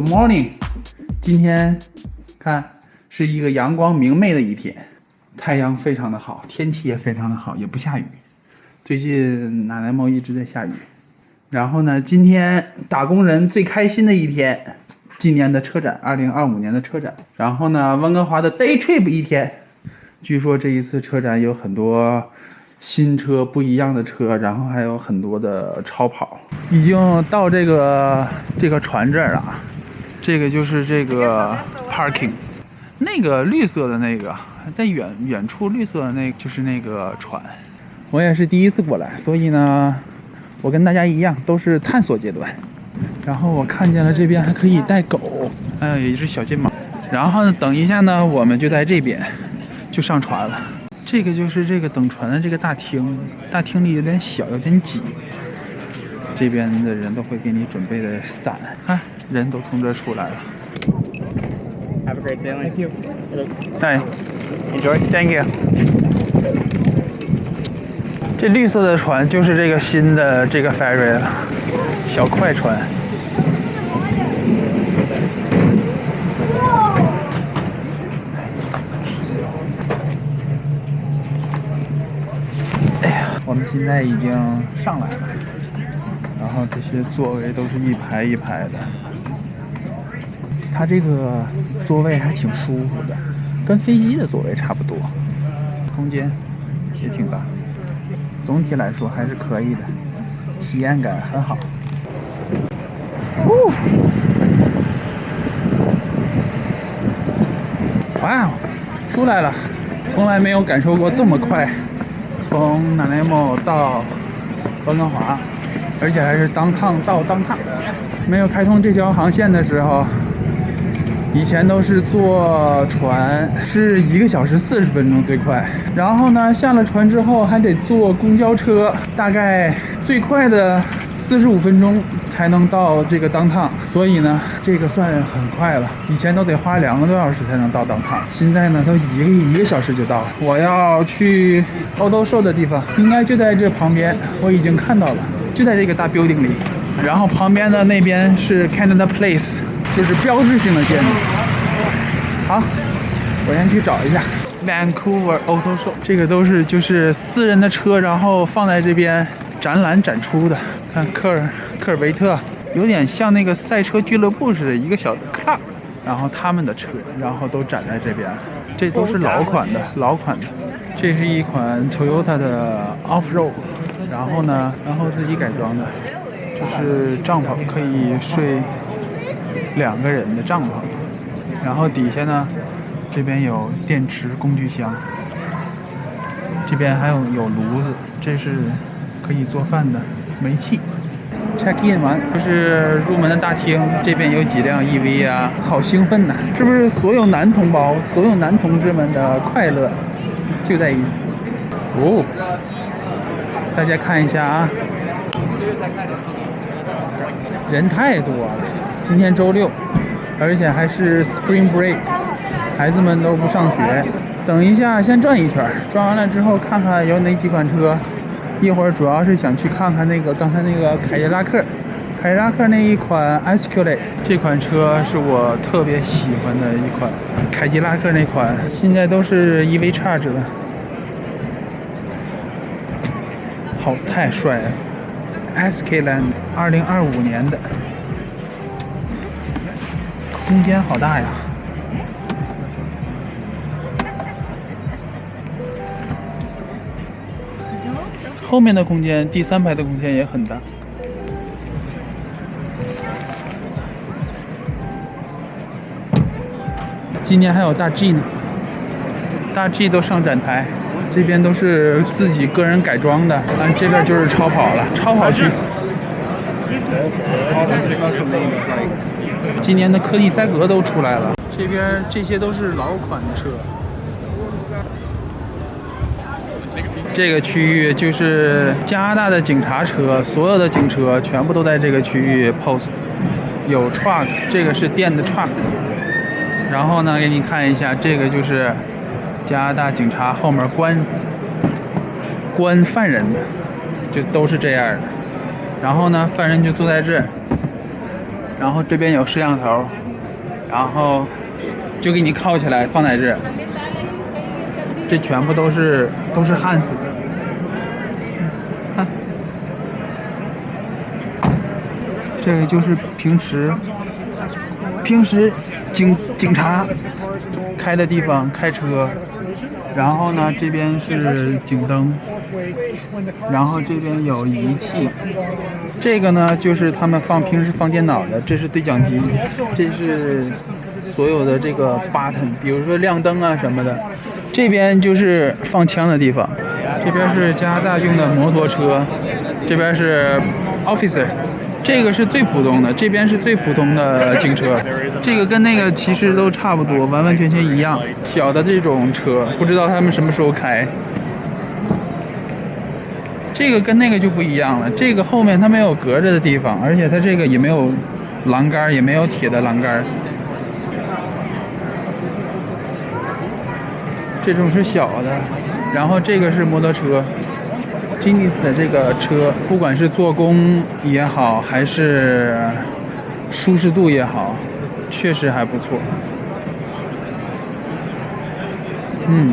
Good morning， 今天看是一个阳光明媚的一天，太阳非常的好，天气也非常的好，也不下雨。最近奶奶猫一直在下雨。然后呢，今天打工人最开心的一天，今年的车展，2025年的车展。然后呢，温哥华的 Day Trip 一天。据说这一次车展有很多新车，不一样的车，然后还有很多的超跑。已经到这个船这儿了，这个就是这个 parking， 那个绿色的那个在远处绿色的那个就是那个船。我也是第一次过来，所以呢，我跟大家一样都是探索阶段。然后我看见了这边还可以带狗，还有一只小金毛。然后呢，等一下呢，我们就在这边就上船了。这个就是这个等船的这个大厅，大厅里有点小，有点挤。这边的人都会给你准备的伞，看人都从这出来了。Have a great sailing. Thank you. Hi. Enjoy. Thank you. 这绿色的船就是这个新的这个 ferry 了，小快船。哎呀，我们现在已经上来了，然后这些座位都是一排一排的。它这个座位还挺舒服的，跟飞机的座位差不多，空间也挺大。总体来说还是可以的，体验感很好。哇，出来了！从来没有感受过这么快，从奶奶莫到温哥华，而且还是downtown到downtown。没有开通这条航线的时候，以前都是坐船，是1个小时40分钟最快。然后呢，下了船之后还得坐公交车，大概最快的45分钟才能到这个downtown。所以呢，这个算很快了。以前都得花2个多小时才能到downtown，现在呢都一个小时就到了。我要去Auto Show的地方，应该就在这旁边，我已经看到了，就在这个大 building 里。然后旁边的那边是 Canada Place， 就是标志性的建筑。好，我先去找一下 Vancouver Auto Show， 这个都是就是私人的车，然后放在这边展览展出的。看科尔维特，有点像那个赛车俱乐部似的，一个小的 club， 然后他们的车，然后都展在这边。这都是老款的。这是一款 Toyota 的 Off-Road， 然后自己改装的。就是帐篷，可以睡2个人的帐篷，然后底下呢，这边有电池工具箱，这边还有炉子，这是可以做饭的煤气。check in 完就是入门的大厅，这边有几辆 EV 啊，好兴奋呐！是不是所有男同胞、所有男同志们的快乐就在一起？哦，大家看一下啊。人太多了，今天周6，而且还是 Spring Break， 孩子们都不上学。等一下先转一圈，转完了之后看看有哪几款车。一会儿主要是想去看看那个刚才那个凯迪拉克那一款 Escalade， 这款车是我特别喜欢的一款。凯迪拉克那款现在都是 EV Charge 了，好，太帅了。Escalade 2025年的，空间好大呀！后面的空间，第3排的空间也很大。今年还有大 G 呢，大 G 都上展台。这边都是自己个人改装的，这边就是超跑了，超跑区。今年的科蒂塞格都出来了，这边这些都是老款的车。这个区域就是加拿大的警察车，所有的警车全部都在这个区域 post。有 truck， 这个是电的 truck。然后呢，给你看一下，这个就是加拿大警察后面关犯人的，就都是这样的。然后呢，犯人就坐在这儿，然后这边有摄像头，然后就给你铐起来放在这儿。这全部都是焊死的。看，这个就是平时警察开的地方开车，然后呢这边是警灯，然后这边有仪器，这个呢就是他们平时放电脑的，这是对讲机，这是所有的这个 button， 比如说亮灯啊什么的。这边就是放枪的地方，这边是加拿大用的摩托车，这边是 officers， 这个是最普通的，这边是最普通的警车，这个跟那个其实都差不多，完完全全一样。小的这种车，不知道他们什么时候开。这个跟那个就不一样了，这个后面它没有隔着的地方，而且它这个也没有栏杆，也没有铁的栏杆。这种是小的，然后这个是摩托车。Genesis 的这个车，不管是做工也好，还是舒适度也好，确实还不错。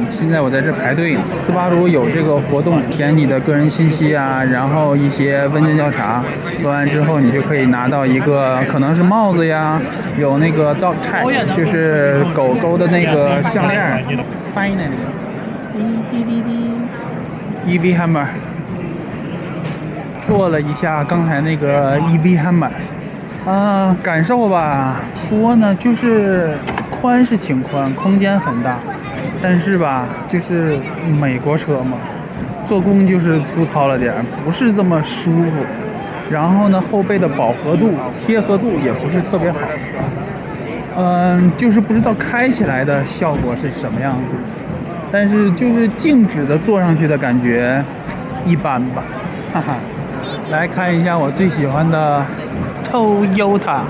现在我在这排队呢。斯巴鲁有这个活动，填你的个人信息啊，然后一些问卷调查，问完之后你就可以拿到一个可能是帽子呀，有那个 dog tag， 就是狗狗的那个项链。Finally， 滴滴滴 ，EV Hammer， 做了一下刚才那个 EV Hammer， 感受吧，说呢就是宽是挺宽，空间很大。但是吧，就是美国车嘛，做工就是粗糙了点，不是这么舒服。然后呢，后背的饱和度、贴合度也不是特别好。就是不知道开起来的效果是什么样子。但是就是静止的坐上去的感觉，一般吧。哈哈，来看一下我最喜欢的 Toyota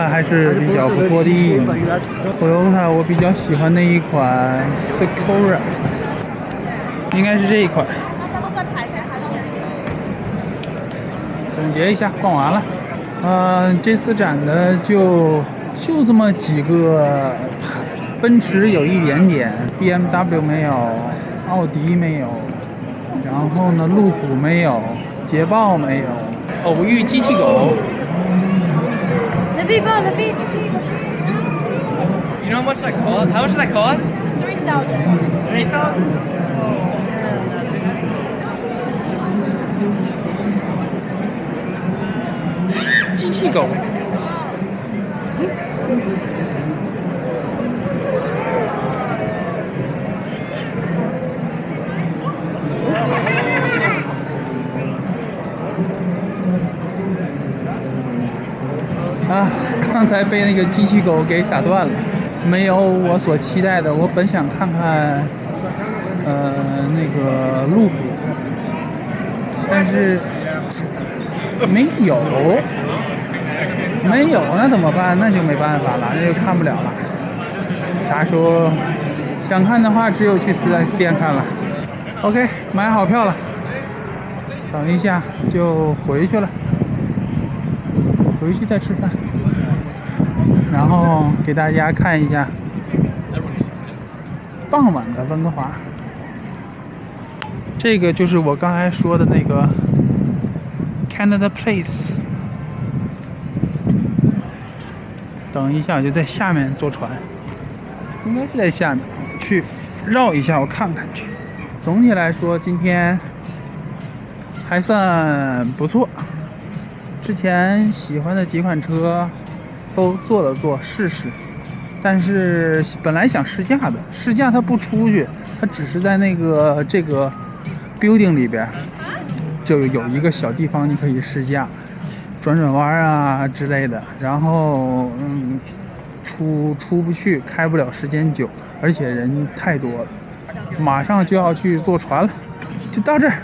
还是比较不错的。Toyota 我比较喜欢那一款 Sakura， 应该是这一款。总结一下，逛完了。这次展的就这么几个，奔驰有一点点 ，BMW 没有，奥迪没有，然后呢，路虎没有，捷豹没有，偶遇机器狗。You know how much that cost? How much does that cost? 3,000. 3,000? 机器狗。刚才被那个机器狗给打断了，没有我所期待的。我本想看看，那个路虎，但是没有，那怎么办？那就没办法了，那就看不了了。啥时候想看的话，只有去4S店看了。OK， 买好票了，等一下就回去了，回去再吃饭。然后给大家看一下傍晚的温哥华，这个就是我刚才说的那个 Canada Place。等一下，我就在下面坐船，应该是在下面，去绕一下，我看看去。总体来说，今天还算不错。之前喜欢的几款车都坐了坐试试，但是本来想试驾的，试驾它不出去，它只是在这个 building 里边就有一个小地方你可以试驾，转弯啊之类的，然后出不去，开不了时间久，而且人太多了。马上就要去坐船了，就到这儿。